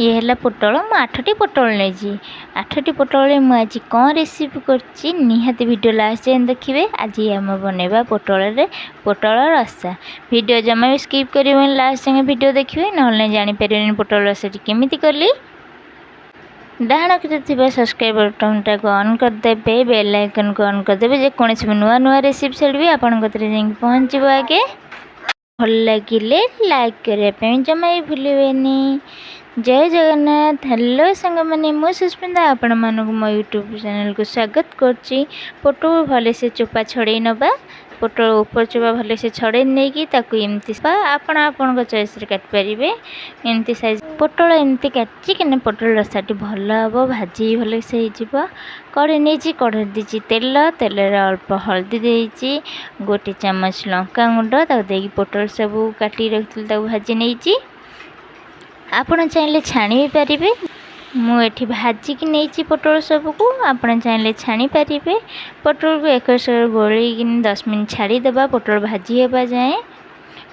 ये है पोटल मु 8टी पोटल नहीं 8टी पोटल मुझे कौन रेसिपी करछि निहाती वीडियो लास्ट जाए देखिए। आज आम बनवा पोटल रसा वीडियो जमा भी स्किप कर लास्ट जाए वीडियो देखिए ना जापर पोटल रसा केमी कली। डाण के सब्सक्राइब बटन टाक ऑन करदे बेल आइकन को ऑन करदे जेकोसी भी नुआ नुआ रेसिपी छाड़ी आपंक पहुँचो आगे भल लगे लाइक करने जमा भी भूलें। जय जगन्नाथ। हेलो सांग मैंने मु सुस्मिता आपण मानक मो यूट्यूब चैनल को स्वागत करछि। पोटल भले से चोपा छड़े नबा पोटल ऊपर चोपा भले से छड़े नहीं कि ताकू एमती आपण आपण चॉइस रे काट परिबे एमती साइज पोटल एमती काटछि कि पोटल रसाटी भल हम भाजी भले से हो कड़े नहीं कड़े दीची तेल तेल अल्प हल्दी देची गोटे चम्मच लंका गुंड ताकू पोटल सब काटी रखी भाजी नहीं आपण चाहिए छाणी भी पारे। मुझे भाजिकी नहीं पोटल सबको आपण चाहिए छाणी पारे। पोटल को एक गोल 10 मिनट छाड़ीदे पोटल भाजी होगा जाए।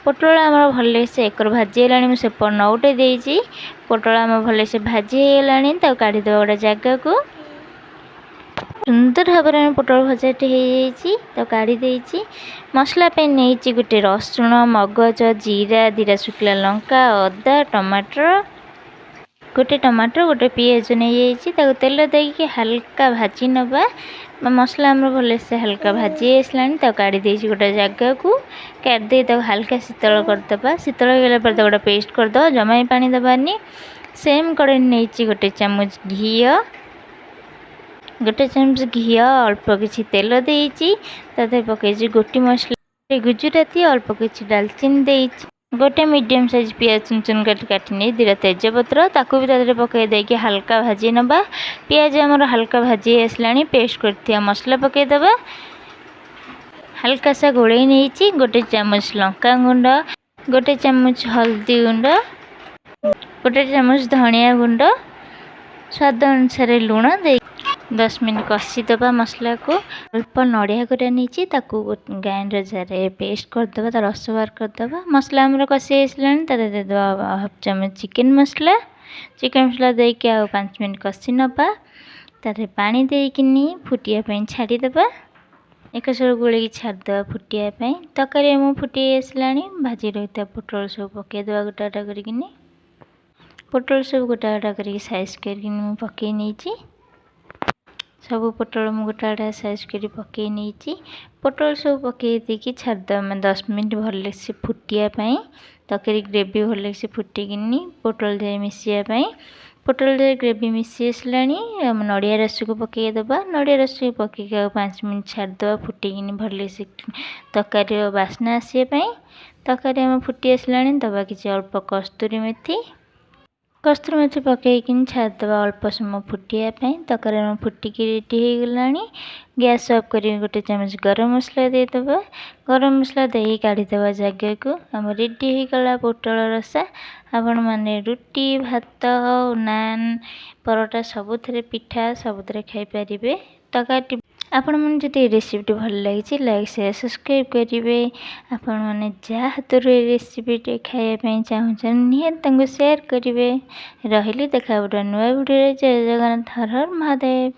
पोटल आम भल से एक भाजी है मुझे नौटे देती पोटल आम भल से भाजी होगा काढ़ीदे गोटे जगह को सुंदर भाव में पोटल भजाटी हो काढ़ी देती। मसला नहीं गोटे रसुण मगज जीरा दीटा शुखला लंका अदा टमाटर गोटे टमाटर गोटे पियाज नहीं तेल देकी हल्का भाजी नवा मसला आम भल से हल्का भाजी आसला काढ़ी देती गोटे जगह को काढ़ी हल्का शीतल करदे शीतल होगा पर गोटे पेस्ट करदे जमा पानी दबानी। सेम कड़े नहीं गोटे चामच घी गोटे चामच घी अल्प किसी तेल देती पकई गोटी मसला गुजराती अल्प किसी डालचीनी देती गोटे मीडियम साइज पियाज चुन चुन काटी नहीं दीटा तेजपत्र ताकू भी पकई देके हल्का भाजी नवा। पियाज आमर हल्का भाजी आसला पेस्ट कर मसला पकईदबा हल्का सा गोले नहीं गोटे चामच लंका गुंड गोटे चामच हल्दी गुंड गोटे चामच धनिया गुंड स्वाद अनुसार लुण दे 10 मिनट कषीदबा मसला को अल्प नड़िया गुरा नहीं ग्राइंडर जार पेस्ट करदे रस बाहर करदे मसला आमर कषी आसला हाफ चामच चिकेन मसला देके आ 5 मिनट कषी नवा तारे पानी देकिनी फुटिया छाड़ीदे एक सर गोल छाड़दे फुटियापाई तकारी आम फुटी आसला भाजी रही पोटल सब पकईदे गोटा गोटा कर पोटल सब गोटा गोटा कर साइज कर पकई नहीं सब पोटल मुझे गोटा गोटा साइज कर पकई नहीं पोटल सब पकई देकी छाड़दे 10 मिनट भल से फुटियापाई तकारी ग्रेवी भल से फुटिकी पोटल जाए मिसाई पोटल जाए ग्रेवी मिसी आसला नड़िया रस को पकईदे नड़िया रस को पकई 5 मिनट छाड़दे फुटिकी भल से तकारी बास्ना आसपाई तकारी आम फुटी आसला दबा कि अल्प कस्तूरी मेथी पकईकि छाड़दे अल्प समय फुटियापाई तकारी फुटिकी रेडी हो गला। गैस ऑफ कर गोटे चामच गरम मसला देदे गरम मसला दे काढ़ीदे जगह को आम रेडी हो गला पोटल रसा। आपण मैंने रुटी भात नान परोटा सबुथ पिठा सबुथ खाईपारे तकारी आपण मैंने जो रेसिपी भल लगी लाइक शेयर सब्सक्राइब करेंगे आपण मैंने जहाँ हाथ रेसिपी खायापी चाहूँ निहत शेयर करेंगे रही देखा गोटे नुआ वीडियो। जय जगन्नाथ हर हर महादेव।